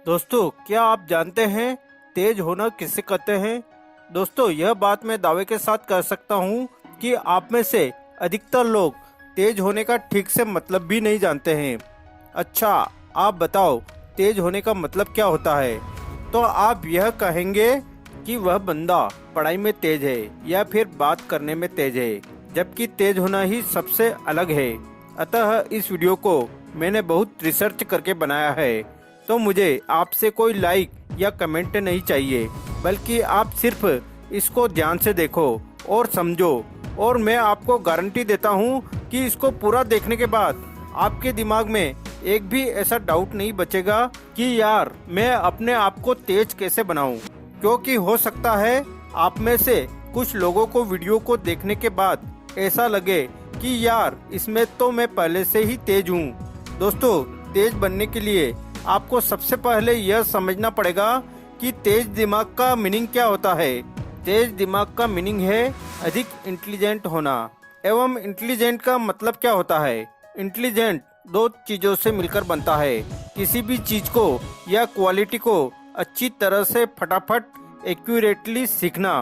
दोस्तों, क्या आप जानते हैं तेज होना किसे कहते हैं? दोस्तों, यह बात मैं दावे के साथ कह सकता हूँ कि आप में से अधिकतर लोग तेज होने का ठीक से मतलब भी नहीं जानते हैं। अच्छा, आप बताओ तेज होने का मतलब क्या होता है? तो आप यह कहेंगे कि वह बंदा पढ़ाई में तेज है या फिर बात करने में तेज है, जबकि तेज होना ही सबसे अलग है। अतः इस वीडियो को मैंने बहुत रिसर्च करके बनाया है, तो मुझे आपसे कोई लाइक या कमेंट नहीं चाहिए, बल्कि आप सिर्फ इसको ध्यान से देखो और समझो। और मैं आपको गारंटी देता हूँ कि इसको पूरा देखने के बाद आपके दिमाग में एक भी ऐसा डाउट नहीं बचेगा कि यार मैं अपने आप को तेज कैसे बनाऊं। क्योंकि हो सकता है आप में से कुछ लोगों को वीडियो को देखने के बाद ऐसा लगे कि यार इसमें तो मैं पहले से ही तेज हूँ। दोस्तों, तेज बनने के लिए आपको सबसे पहले यह समझना पड़ेगा कि तेज दिमाग का मीनिंग क्या होता है। तेज दिमाग का मीनिंग है अधिक इंटेलिजेंट होना। एवं इंटेलिजेंट का मतलब क्या होता है? इंटेलिजेंट दो चीजों से मिलकर बनता है। किसी भी चीज को या क्वालिटी को अच्छी तरह से फटाफट एक्यूरेटली सीखना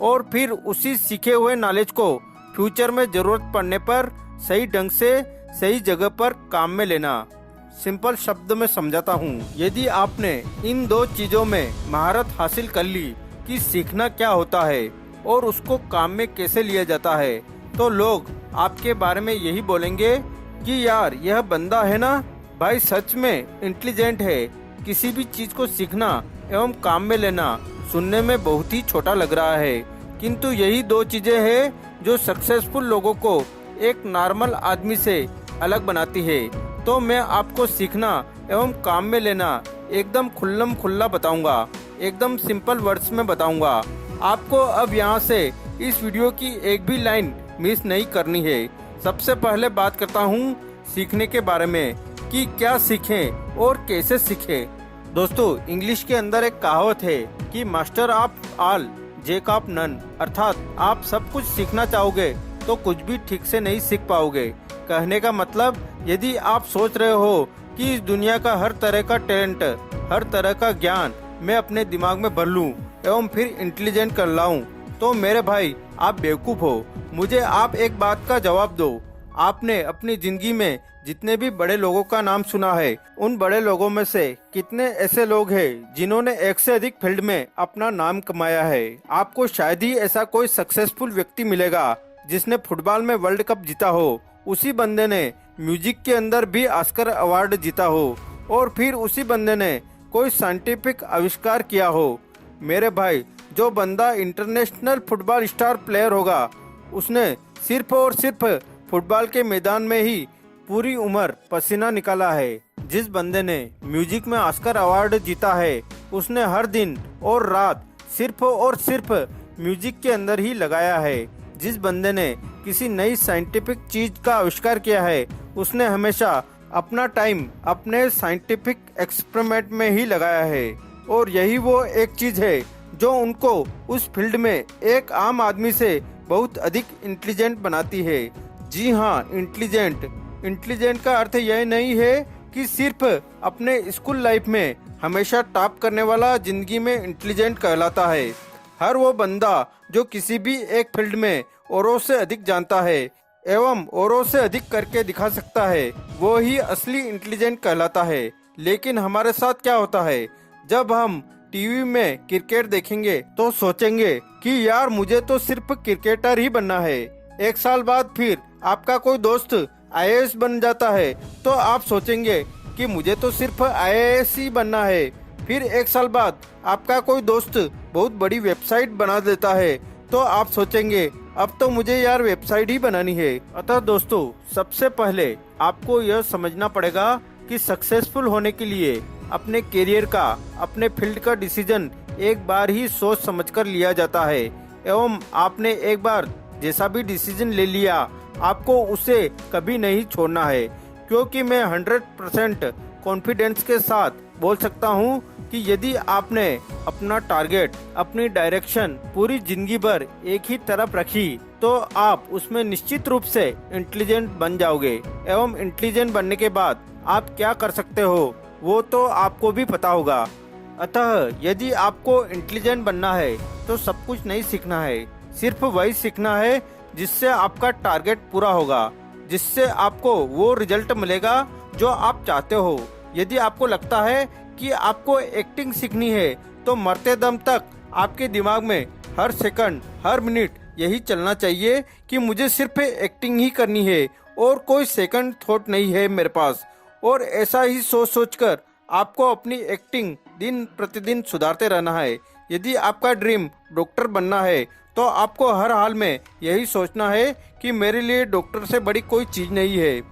और फिर उसी सीखे हुए नॉलेज को फ्यूचर में जरूरत पड़ने पर सही ढंग से सही जगह पर काम में लेना। सिंपल शब्द में समझाता हूँ, यदि आपने इन दो चीजों में महारत हासिल कर ली कि सीखना क्या होता है और उसको काम में कैसे लिया जाता है, तो लोग आपके बारे में यही बोलेंगे कि यार यह बंदा है ना भाई, सच में इंटेलिजेंट है। किसी भी चीज को सीखना एवं काम में लेना सुनने में बहुत ही छोटा लग रहा है, किंतु यही दो चीजें हैं जो सक्सेसफुल लोगों को एक नॉर्मल आदमी से अलग बनाती है। तो मैं आपको सीखना एवं काम में लेना एकदम खुल्लम खुल्ला बताऊंगा, एकदम सिंपल वर्ड्स में बताऊंगा। आपको अब यहाँ से इस वीडियो की एक भी लाइन मिस नहीं करनी है। सबसे पहले बात करता हूँ सीखने के बारे में कि क्या सीखें और कैसे सीखें। दोस्तों, इंग्लिश के अंदर एक कहावत है कि master of all jack of none, अर्थात आप सब कुछ सीखना चाहोगे तो कुछ भी ठीक से नहीं सीख पाओगे। कहने का मतलब, यदि आप सोच रहे हो कि इस दुनिया का हर तरह का टैलेंट, हर तरह का ज्ञान मैं अपने दिमाग में भर लूं एवं फिर इंटेलिजेंट कर लाऊं, तो मेरे भाई आप बेवकूफ हो। मुझे आप एक बात का जवाब दो। आपने अपनी जिंदगी में जितने भी बड़े लोगों का नाम सुना है, उन बड़े लोगों में से कितने ऐसे लोग हैं जिन्होंने एक से अधिक फील्ड में अपना नाम कमाया है? आपको शायद ही ऐसा कोई सक्सेसफुल व्यक्ति मिलेगा जिसने फुटबॉल में वर्ल्ड कप जीता हो, उसी बंदे ने म्यूजिक के अंदर भी ऑस्कर अवार्ड जीता हो, और फिर उसी बंदे ने कोई साइंटिफिक आविष्कार किया हो। मेरे भाई, जो बंदा इंटरनेशनल फुटबॉल स्टार प्लेयर होगा, उसने सिर्फ और सिर्फ फुटबॉल के मैदान में ही पूरी उम्र पसीना निकाला है। जिस बंदे ने म्यूजिक में ऑस्कर अवार्ड जीता है, उसने हर दिन और रात सिर्फ और सिर्फ म्यूजिक के अंदर ही लगाया है। जिस बंदे ने किसी नई साइंटिफिक चीज का आविष्कार किया है, उसने हमेशा अपना टाइम अपने साइंटिफिक एक्सपेरिमेंट में ही लगाया है। और यही वो एक चीज है जो उनको उस फील्ड में एक आम आदमी से बहुत अधिक इंटेलिजेंट बनाती है। जी हाँ, इंटेलिजेंट। इंटेलिजेंट का अर्थ यह नहीं है कि सिर्फ अपने स्कूल लाइफ में हमेशा टॉप करने वाला जिंदगी में इंटेलिजेंट कहलाता है। हर वो बंदा जो किसी भी एक फील्ड में औरों से अधिक जानता है एवं औरों से अधिक करके दिखा सकता है, वो ही असली इंटेलिजेंट कहलाता है। लेकिन हमारे साथ क्या होता है, जब हम टीवी में क्रिकेट देखेंगे तो सोचेंगे कि यार मुझे तो सिर्फ क्रिकेटर ही बनना है। एक साल बाद फिर आपका कोई दोस्त आईएएस बन जाता है तो आप सोचेंगे कि मुझे तो सिर्फ आईएएस ही बनना है। फिर एक साल बाद आपका कोई दोस्त बहुत बड़ी वेबसाइट बना देता है तो आप सोचेंगे अब तो मुझे यार वेबसाइट ही बनानी है। अतः दोस्तों, सबसे पहले आपको यह समझना पड़ेगा कि सक्सेसफुल होने के लिए अपने करियर का, अपने फील्ड का डिसीजन एक बार ही सोच समझकर लिया जाता है। एवं आपने एक बार जैसा भी डिसीजन ले लिया, आपको उसे कभी नहीं छोड़ना है। क्योंकि मैं 100% कॉन्फिडेंस के साथ बोल सकता हूँ कि यदि आपने अपना टारगेट, अपनी डायरेक्शन पूरी जिंदगी भर एक ही तरफ रखी, तो आप उसमें निश्चित रूप से इंटेलिजेंट बन जाओगे। एवं इंटेलिजेंट बनने के बाद आप क्या कर सकते हो वो तो आपको भी पता होगा। अतः यदि आपको इंटेलिजेंट बनना है तो सब कुछ नहीं सीखना है, सिर्फ वही सीखना है जिससे आपका टारगेट पूरा होगा, जिससे आपको वो रिजल्ट मिलेगा जो आप चाहते हो। यदि आपको लगता है कि आपको एक्टिंग सीखनी है तो मरते दम तक आपके दिमाग में हर सेकंड हर मिनट यही चलना चाहिए कि मुझे सिर्फ एक्टिंग ही करनी है और कोई सेकंड थॉट नहीं है मेरे पास। और ऐसा ही सोच सोचकर आपको अपनी एक्टिंग दिन प्रतिदिन सुधारते रहना है। यदि आपका ड्रीम डॉक्टर बनना है तो आपको हर हाल में यही सोचना है कि मेरे लिए डॉक्टर से बड़ी कोई चीज नहीं है,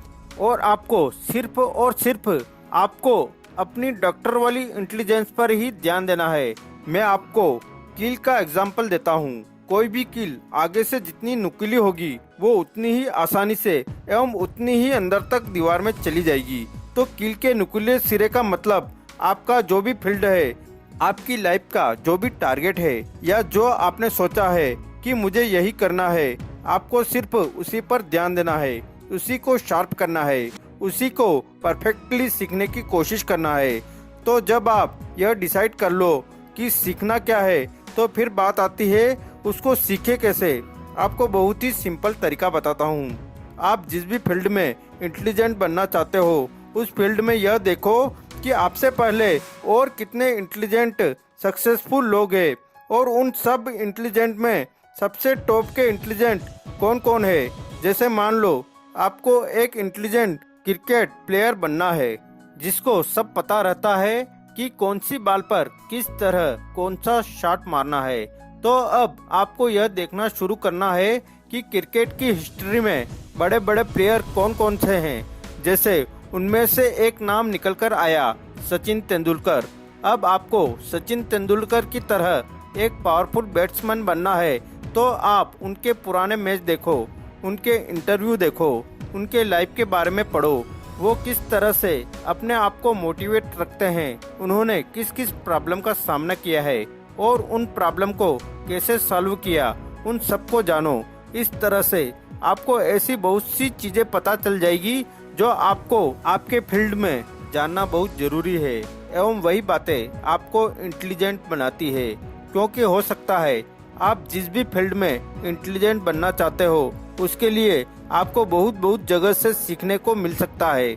और आपको सिर्फ और सिर्फ आपको अपनी डॉक्टर वाली इंटेलिजेंस पर ही ध्यान देना है। मैं आपको कील का एग्जाम्पल देता हूँ। कोई भी कील आगे से जितनी नुकीली होगी वो उतनी ही आसानी से एवं उतनी ही अंदर तक दीवार में चली जाएगी। तो कील के नुकीले सिरे का मतलब आपका जो भी फील्ड है, आपकी लाइफ का जो भी टारगेट है, या जो आपने सोचा है कि मुझे यही करना है, आपको सिर्फ उसी पर ध्यान देना है, उसी को शार्प करना है, उसी को परफेक्टली सीखने की कोशिश करना है। तो जब आप यह डिसाइड कर लो कि सीखना क्या है, तो फिर बात आती है उसको सीखे कैसे। आपको बहुत ही सिंपल तरीका बताता हूँ। आप जिस भी फील्ड में इंटेलिजेंट बनना चाहते हो उस फील्ड में यह देखो कि आपसे पहले और कितने इंटेलिजेंट सक्सेसफुल लोग हैं, और उन सब इंटेलिजेंट में सबसे टॉप के इंटेलिजेंट कौन कौन है। जैसे मान लो आपको एक इंटेलिजेंट क्रिकेट प्लेयर बनना है जिसको सब पता रहता है कि कौन सी बॉल पर किस तरह कौन सा शॉट मारना है। तो अब आपको यह देखना शुरू करना है कि क्रिकेट की हिस्ट्री में बड़े बड़े प्लेयर कौन कौन से हैं। जैसे उनमें से एक नाम निकल कर आया, सचिन तेंदुलकर। अब आपको सचिन तेंदुलकर की तरह एक पावरफुल बैट्समैन बनना है तो आप उनके पुराने मैच देखो, उनके इंटरव्यू देखो, उनके लाइफ के बारे में पढ़ो। वो किस तरह से अपने आप को मोटिवेट रखते हैं, उन्होंने किस किस प्रॉब्लम का सामना किया है और उन प्रॉब्लम को कैसे सॉल्व किया, उन सबको जानो। इस तरह से आपको ऐसी बहुत सी चीजें पता चल जाएगी जो आपको आपके फील्ड में जानना बहुत जरूरी है, एवं वही बातें आपको इंटेलिजेंट बनाती है। क्योंकि हो सकता है आप जिस भी फील्ड में इंटेलिजेंट बनना चाहते हो उसके लिए आपको बहुत बहुत जगह से सीखने को मिल सकता है।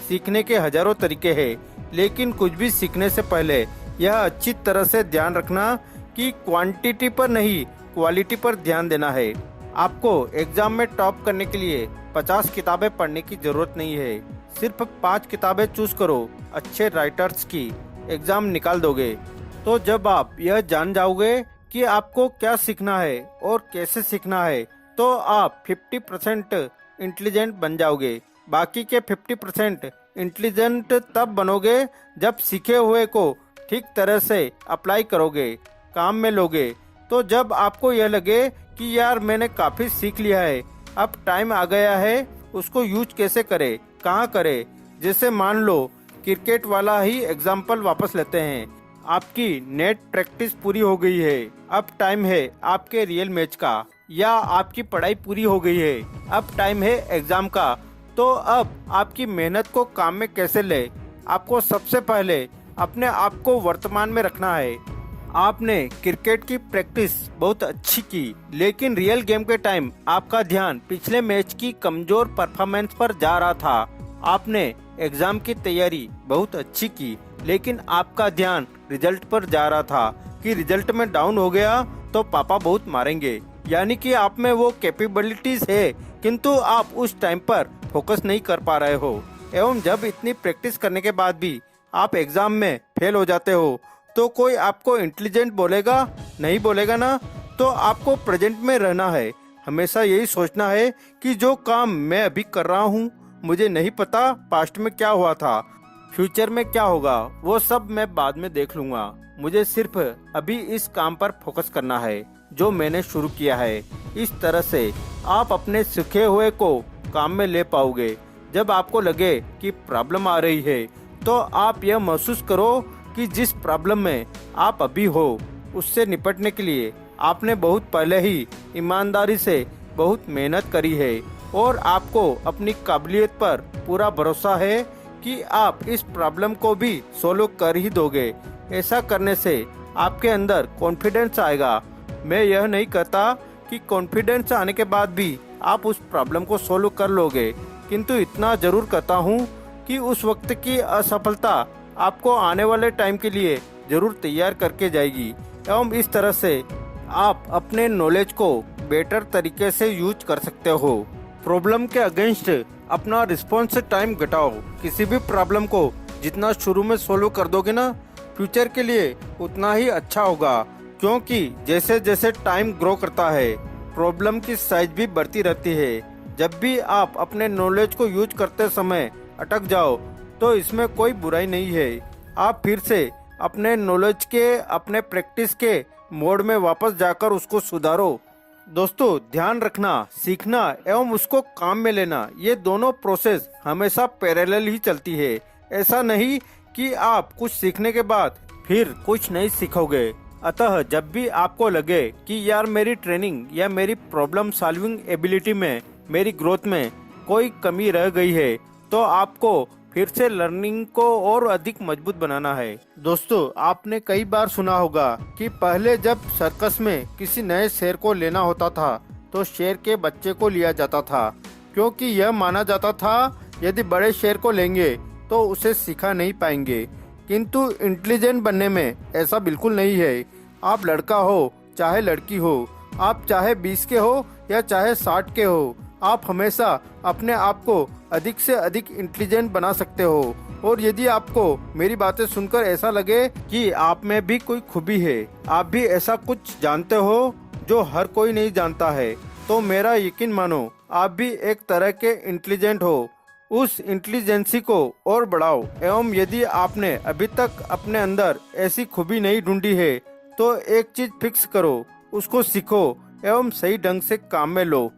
सीखने के हजारों तरीके हैं, लेकिन कुछ भी सीखने से पहले यह अच्छी तरह से ध्यान रखना कि क्वांटिटी पर नहीं क्वालिटी पर ध्यान देना है। आपको एग्जाम में टॉप करने के लिए 50 किताबें पढ़ने की जरूरत नहीं है। सिर्फ 5 किताबें चूज करो अच्छे राइटर्स की, एग्जाम निकाल दोगे। तो जब आप यह जान जाओगे कि आपको क्या सीखना है और कैसे सीखना है, तो आप 50% इंटेलिजेंट बन जाओगे। बाकी के 50% इंटेलिजेंट तब बनोगे जब सीखे हुए को ठीक तरह से अप्लाई करोगे, काम में लोगे। तो जब आपको यह लगे कि यार मैंने काफी सीख लिया है, अब टाइम आ गया है उसको यूज कैसे करे, कहाँ करे। जैसे मान लो क्रिकेट वाला ही एग्जाम्पल वापस लेते हैं। आपकी नेट प्रैक्टिस पूरी हो गई है, अब टाइम है आपके रियल मैच का, या आपकी पढ़ाई पूरी हो गई है, अब टाइम है एग्जाम का। तो अब आपकी मेहनत को काम में कैसे ले। आपको सबसे पहले अपने आप को वर्तमान में रखना है। आपने क्रिकेट की प्रैक्टिस बहुत अच्छी की, लेकिन रियल गेम के टाइम आपका ध्यान पिछले मैच की कमजोर परफॉर्मेंस पर जा रहा था। आपने एग्जाम की तैयारी बहुत अच्छी की, लेकिन आपका ध्यान रिजल्ट पर जा रहा था कि रिजल्ट में डाउन हो गया तो पापा बहुत मारेंगे। यानी कि आप में वो कैपेबिलिटीज है, किंतु आप उस टाइम पर फोकस नहीं कर पा रहे हो। एवं जब इतनी प्रैक्टिस करने के बाद भी आप एग्जाम में फेल हो जाते हो तो कोई आपको इंटेलिजेंट बोलेगा? नहीं बोलेगा ना। तो आपको प्रेजेंट में रहना है। हमेशा यही सोचना है कि जो काम मैं अभी कर रहा हूँ, मुझे नहीं पता पास्ट में क्या हुआ था, फ्यूचर में क्या होगा, वो सब मैं बाद में देख लूंगा। मुझे सिर्फ अभी इस काम पर फोकस करना है जो मैंने शुरू किया है। इस तरह से आप अपने सीखे हुए को काम में ले पाओगे। जब आपको लगे कि प्रॉब्लम आ रही है तो आप यह महसूस करो कि जिस प्रॉब्लम में आप अभी हो उससे निपटने के लिए आपने बहुत पहले ही ईमानदारी से बहुत मेहनत करी है, और आपको अपनी काबिलियत पर पूरा भरोसा है कि कि आप इस प्रॉब्लम को भी सोल्व कर ही दोगे। ऐसा करने से आपके अंदर कॉन्फिडेंस आएगा। मैं यह नहीं कहता कि कॉन्फिडेंस आने के बाद भी आप उस प्रॉब्लम को सोल्व कर लोगे, किंतु इतना जरूर कहता हूँ कि उस वक्त की असफलता आपको आने वाले टाइम के लिए जरूर तैयार करके जाएगी एवं इस तरह से आप अपने नॉलेज को बेटर तरीके से यूज कर सकते हो। प्रॉब्लम के अगेंस्ट अपना रिस्पॉन्स टाइम घटाओ। किसी भी प्रॉब्लम को जितना शुरू में सोल्व कर दोगे ना, फ्यूचर के लिए उतना ही अच्छा होगा, क्योंकि जैसे जैसे टाइम ग्रो करता है प्रॉब्लम की साइज भी बढ़ती रहती है। जब भी आप अपने नॉलेज को यूज करते समय अटक जाओ तो इसमें कोई बुराई नहीं है। आप फिर से अपने नॉलेज के, अपने प्रैक्टिस के मोड में वापस जाकर उसको सुधारो। दोस्तों, ध्यान रखना, सीखना एवं उसको काम में लेना, ये दोनों प्रोसेस हमेशा पैरेलल ही चलती है। ऐसा नहीं कि आप कुछ सीखने के बाद फिर कुछ नहीं सीखोगे। अतः जब भी आपको लगे कि यार मेरी ट्रेनिंग या मेरी प्रॉब्लम सॉल्विंग एबिलिटी में, मेरी ग्रोथ में कोई कमी रह गई है, तो आपको फिर से लर्निंग को और अधिक मजबूत बनाना है। दोस्तों, आपने कई बार सुना होगा कि पहले जब सर्कस में किसी नए शेर को लेना होता था तो शेर के बच्चे को लिया जाता था, क्योंकि यह माना जाता था यदि बड़े शेर को लेंगे तो उसे सिखा नहीं पाएंगे। किंतु इंटेलिजेंट बनने में ऐसा बिल्कुल नहीं है। आप लड़का हो चाहे लड़की हो, आप चाहे 20 के हो या चाहे 60 के हो, आप हमेशा अपने आप को अधिक से अधिक इंटेलिजेंट बना सकते हो। और यदि आपको मेरी बातें सुनकर ऐसा लगे कि आप में भी कोई खूबी है, आप भी ऐसा कुछ जानते हो जो हर कोई नहीं जानता है, तो मेरा यकीन मानो आप भी एक तरह के इंटेलिजेंट हो। उस इंटेलिजेंसी को और बढ़ाओ। एवं यदि आपने अभी तक अपने अंदर ऐसी खूबी नहीं ढूंढी है तो एक चीज फिक्स करो, उसको सीखो एवं सही ढंग से काम में लो।